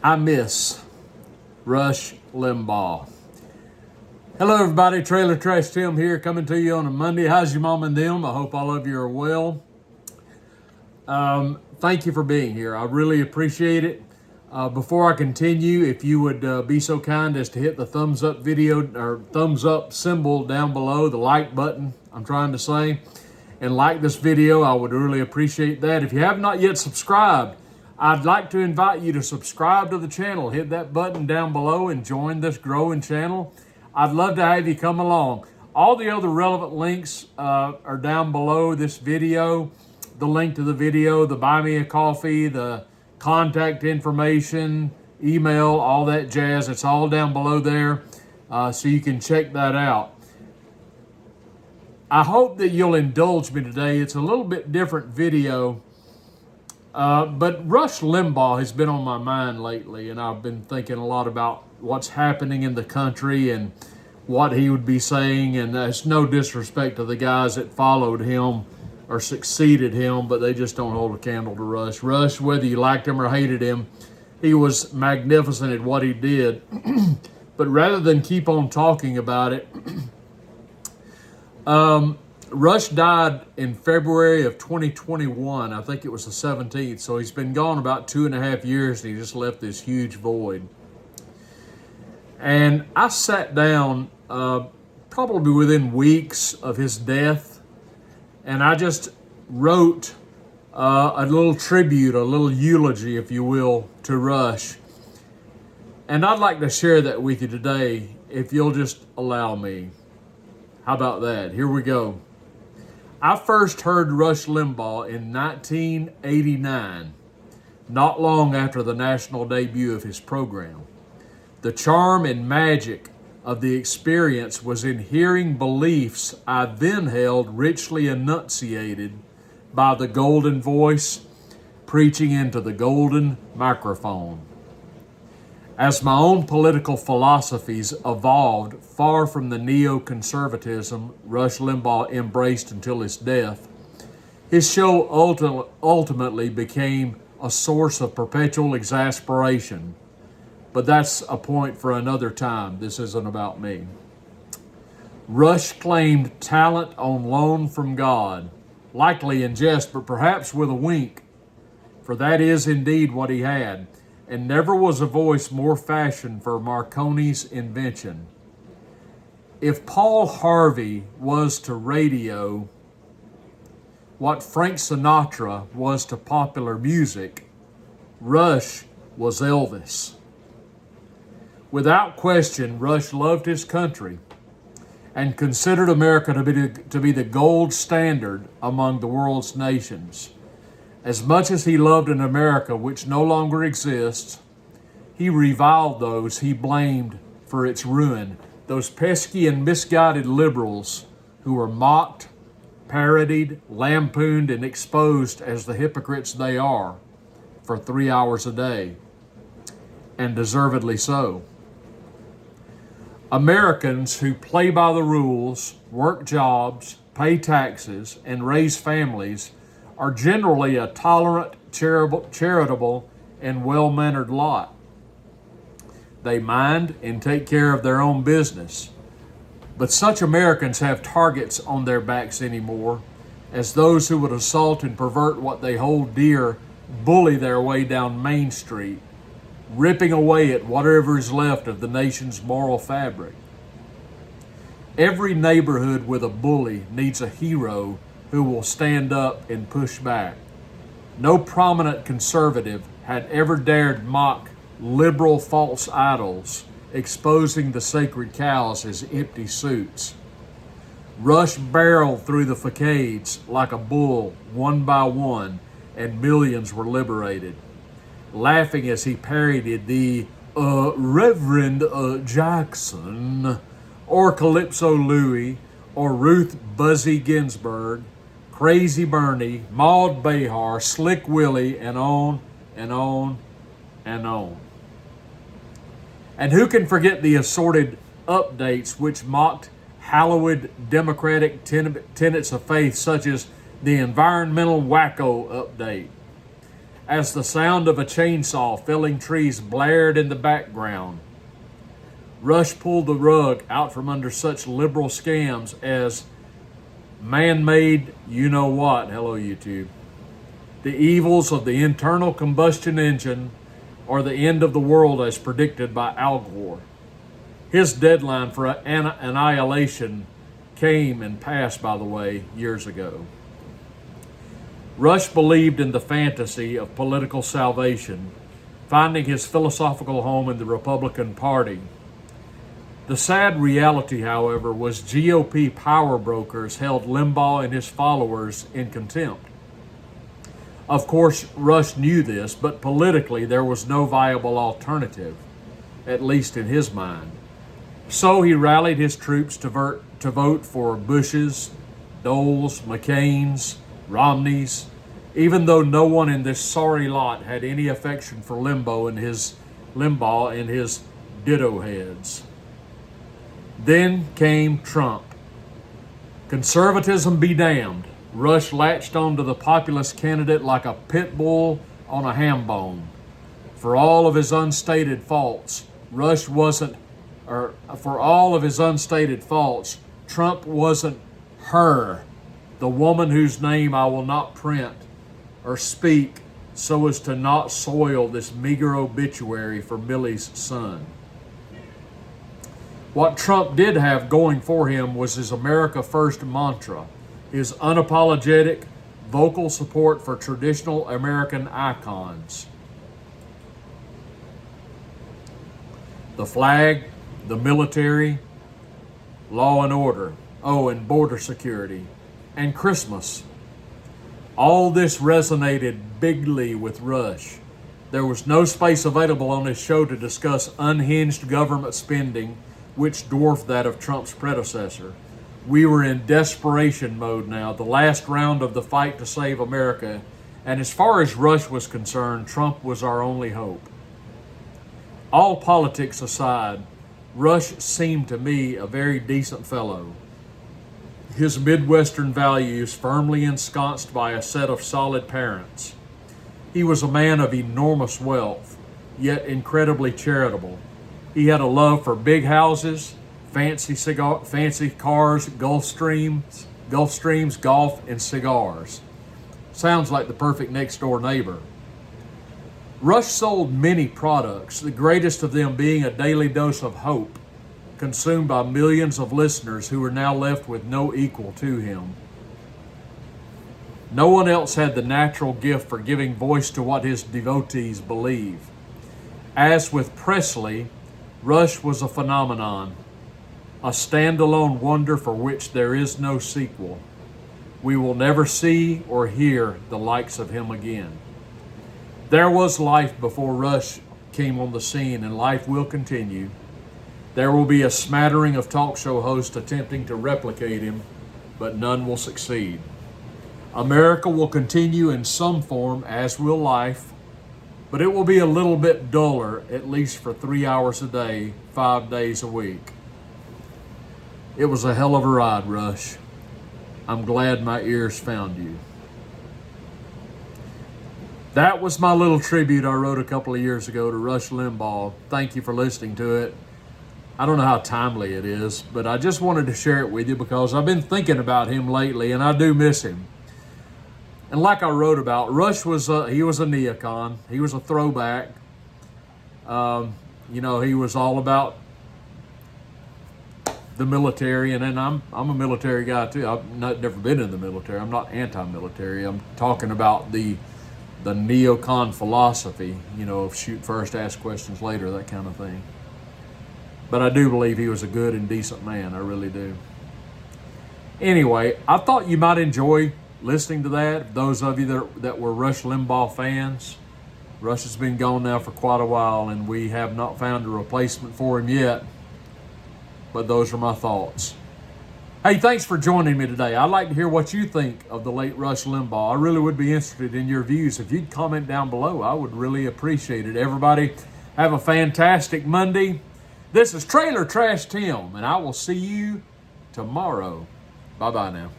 I miss Rush Limbaugh. Hello everybody, Trailer Trash Tim here, coming to you on a Monday. How's your mom and them? I hope all of you are well. Thank you for being here. I really appreciate it. Before I continue, if you would be so kind as to hit the thumbs up video or thumbs up symbol down below, the like button I'm trying to say, and like this video, I would really appreciate that. If you have not yet subscribed, I'd like to invite you to subscribe to the channel. Hit that button down below and join this growing channel. I'd love to have you come along. All the other relevant links are down below this video. The link to the video, the buy me a coffee, the contact information, email, all that jazz. It's all down below there, so you can check that out. I hope that you'll indulge me today. It's a little bit different video. But Rush Limbaugh has been on my mind lately, and I've been thinking a lot about what's happening in the country and what he would be saying. And there's no disrespect to the guys that followed him or succeeded him, but they just don't hold a candle to Rush. Rush, whether you liked him or hated him, he was magnificent at what he did. But rather than keep on talking about it, Rush died in February of 2021. I think it was the 17th. So he's been gone about 2.5 years, and he just left this huge void. And I sat down probably within weeks of his death, and I just wrote a little tribute, a little eulogy, if you will, to Rush. And I'd like to share that with you today, if you'll just allow me. How about that? Here we go. I first heard Rush Limbaugh in 1989, not long after the national debut of his program. The charm and magic of the experience was in hearing beliefs I then held richly enunciated by the golden voice, preaching into the golden microphone. As my own political philosophies evolved far from the neoconservatism Rush Limbaugh embraced until his death, his show ultimately became a source of perpetual exasperation. But that's a point for another time. This isn't about me. Rush claimed talent on loan from God, likely in jest, but perhaps with a wink, for that is indeed what he had. And never was a voice more fashioned for Marconi's invention. If Paul Harvey was to radio what Frank Sinatra was to popular music, Rush was Elvis. Without question, Rush loved his country and considered America to be the gold standard among the world's nations. As much as he loved an America which no longer exists, he reviled those he blamed for its ruin, those pesky and misguided liberals who were mocked, parodied, lampooned, and exposed as the hypocrites they are for 3 hours a day, and deservedly so. Americans who play by the rules, work jobs, pay taxes, and raise families are generally a tolerant, charitable, and well-mannered lot. They mind and take care of their own business. But such Americans have targets on their backs anymore, as those who would assault and pervert what they hold dear bully their way down Main Street, ripping away at whatever is left of the nation's moral fabric. Every neighborhood with a bully needs a hero who will stand up and push back. No prominent conservative had ever dared mock liberal false idols, exposing the sacred cows as empty suits. Rush barreled through the facades like a bull, one by one, and millions were liberated. Laughing as he parodied the Reverend Jackson, or Calypso Louie, or Ruth Buzzy Ginsburg, Crazy Bernie, Maud Behar, Slick Willie, and on and on and on. And who can forget the assorted updates which mocked hallowed democratic tenets of faith, such as the environmental wacko update, as the sound of a chainsaw felling trees blared in the background. Rush pulled the rug out from under such liberal scams as man-made you-know-what, hello YouTube, the evils of the internal combustion engine, or the end of the world as predicted by Al Gore. His deadline for annihilation came and passed, by the way, years ago. Rush believed in the fantasy of political salvation, finding his philosophical home in the Republican Party. The sad reality, however, was GOP power brokers held Limbaugh and his followers in contempt. Of course, Rush knew this, but politically there was no viable alternative, at least in his mind. So he rallied his troops to vote for Bushes, Doles, McCains, Romneys, even though no one in this sorry lot had any affection for Limbaugh and his ditto heads. Then came Trump. Conservatism be damned. Rush latched onto the populist candidate like a pit bull on a ham bone. For all of his unstated faults, Trump wasn't her, the woman whose name I will not print or speak so as to not soil this meager obituary for Millie's son. What Trump did have going for him was his America First mantra, his unapologetic, vocal support for traditional American icons. The flag, the military, law and order, and border security, and Christmas. All this resonated bigly with Rush. There was no space available on his show to discuss unhinged government spending, which dwarfed that of Trump's predecessor. We were in desperation mode now, the last round of the fight to save America, and as far as Rush was concerned, Trump was our only hope. All politics aside, Rush seemed to me a very decent fellow. His Midwestern values firmly ensconced by a set of solid parents. He was a man of enormous wealth, yet incredibly charitable. He had a love for big houses, fancy cars, Gulfstreams, golf, and cigars. Sounds like the perfect next-door neighbor. Rush sold many products, the greatest of them being a daily dose of hope, consumed by millions of listeners who are now left with no equal to him. No one else had the natural gift for giving voice to what his devotees believe. As with Presley, Rush was a phenomenon, a standalone wonder for which there is no sequel. We will never see or hear the likes of him again. There was life before Rush came on the scene, and life will continue. There will be a smattering of talk show hosts attempting to replicate him, but none will succeed. America will continue in some form, as will life, but it will be a little bit duller, at least for 3 hours a day, 5 days a week. It was a hell of a ride, Rush. I'm glad my ears found you. That was my little tribute I wrote a couple of years ago to Rush Limbaugh. Thank you for listening to it. I don't know how timely it is, but I just wanted to share it with you because I've been thinking about him lately, and I do miss him. And like I wrote about, Rush was he was a neocon. He was a throwback. He was all about the military, and then I'm a military guy too. I've never been in the military. I'm not anti-military. I'm talking about the neocon philosophy, of shoot first, ask questions later, that kind of thing. But I do believe he was a good and decent man. I really do. Anyway, I thought you might enjoy listening to that. Those of you that were Rush Limbaugh fans. Rush has been gone now for quite a while, and we have not found a replacement for him yet. But those are my thoughts. Hey, thanks for joining me today. I'd like to hear what you think of the late Rush Limbaugh. I really would be interested in your views. If you'd comment down below, I would really appreciate it. Everybody, have a fantastic Monday. This is Trailer Trash Tim, and I will see you tomorrow. Bye-bye now.